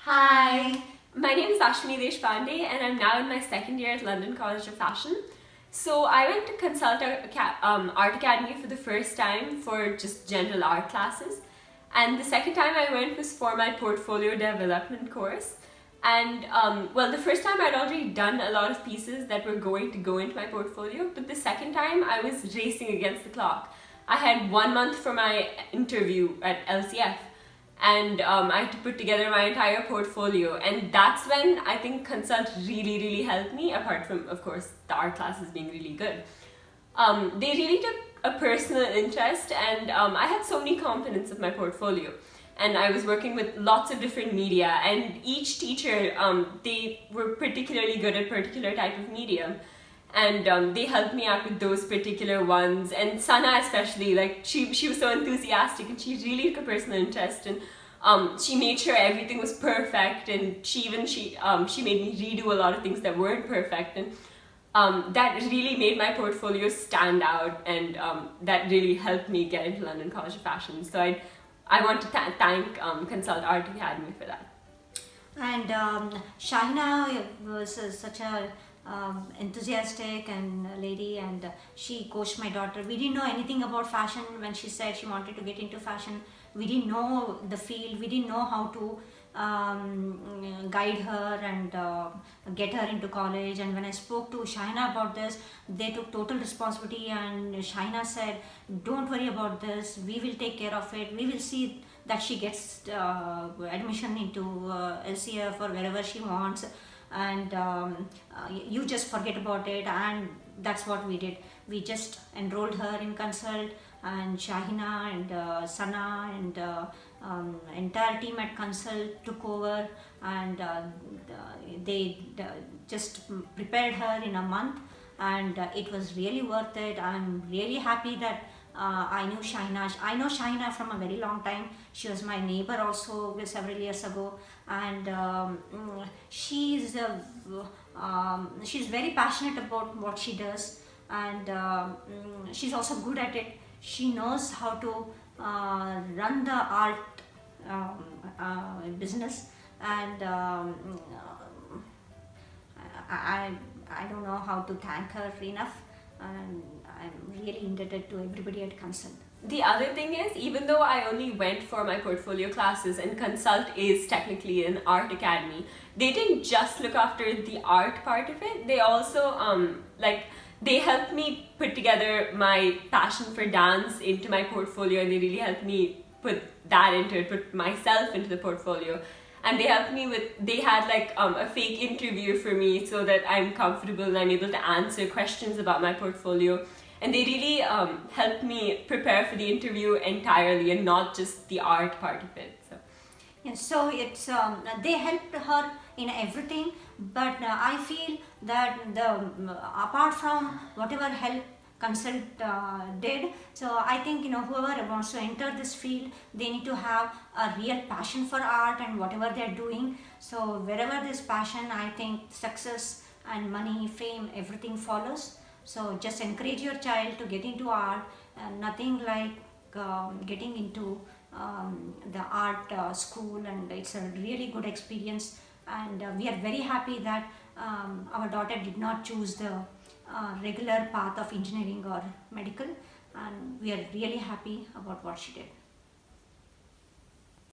Hi, my name is Ashmi Deshpande and I'm now in my second year at London College of Fashion. So I went to Konsult Art Academy for the first time for just general art classes, and the second time I went was for my portfolio development course. And well, the first time I'd already done a lot of pieces that were going to go into my portfolio, but the second time I was racing against the clock. I had 1 month for my interview at LCF, and I had to put together my entire portfolio, and that's when I think Consult really helped me, apart from of course the art classes being really good. They really took a personal interest, and I had so many components of my portfolio, and I was working with lots of different media, and each teacher, they were particularly good at particular type of medium, and they helped me out with those particular ones. And Sana especially, like she was so enthusiastic, and she really took a personal interest, and she made sure everything was perfect, and she made me redo a lot of things that weren't perfect, and that really made my portfolio stand out, and that really helped me get into London College of Fashion. So I want to thank Consult Art Academy for that. And Shahina was such a enthusiastic and lady, and she coached my daughter. We didn't know anything about fashion when she said she wanted to get into fashion. We didn't know the field. We didn't know how to guide her and get her into college. And when I spoke to Shahina about this, they took total responsibility, and Shahina said, don't worry about this, we will take care of it, we will see that she gets admission into LCF or wherever she wants, and you just forget about it. And that's what we did. We just enrolled her in Consult, and Shahina and Sana and entire team at Consult took over, and they just prepared her in a month, and it was really worth it. I'm really happy that I knew Shahina. I know Shahina from a very long time. She was my neighbor also several years ago, and she's very passionate about what she does, and she's also good at it. She knows how to run the art business, and I don't know how to thank her enough, and I'm really indebted to everybody at Consult. The other thing is, even though I only went for my portfolio classes, and Consult is technically an art academy, they didn't just look after the art part of it. They also they helped me put together my passion for dance into my portfolio, and they really helped me put that into it, put myself into the portfolio. And they helped me they had like a fake interview for me so that I'm comfortable and I'm able to answer questions about my portfolio. And they really helped me prepare for the interview entirely, and not just the art part of it. So. Yes, so it's they helped her in everything, but I feel that apart from whatever help Consult did, so I think whoever wants to enter this field, they need to have a real passion for art and whatever they're doing. So wherever there's passion, I think success and money, fame, everything follows. So just encourage your child to get into art. Nothing like getting into the art school, and it's a really good experience. And we are very happy that our daughter did not choose the regular path of engineering or medical, and we are really happy about what she did.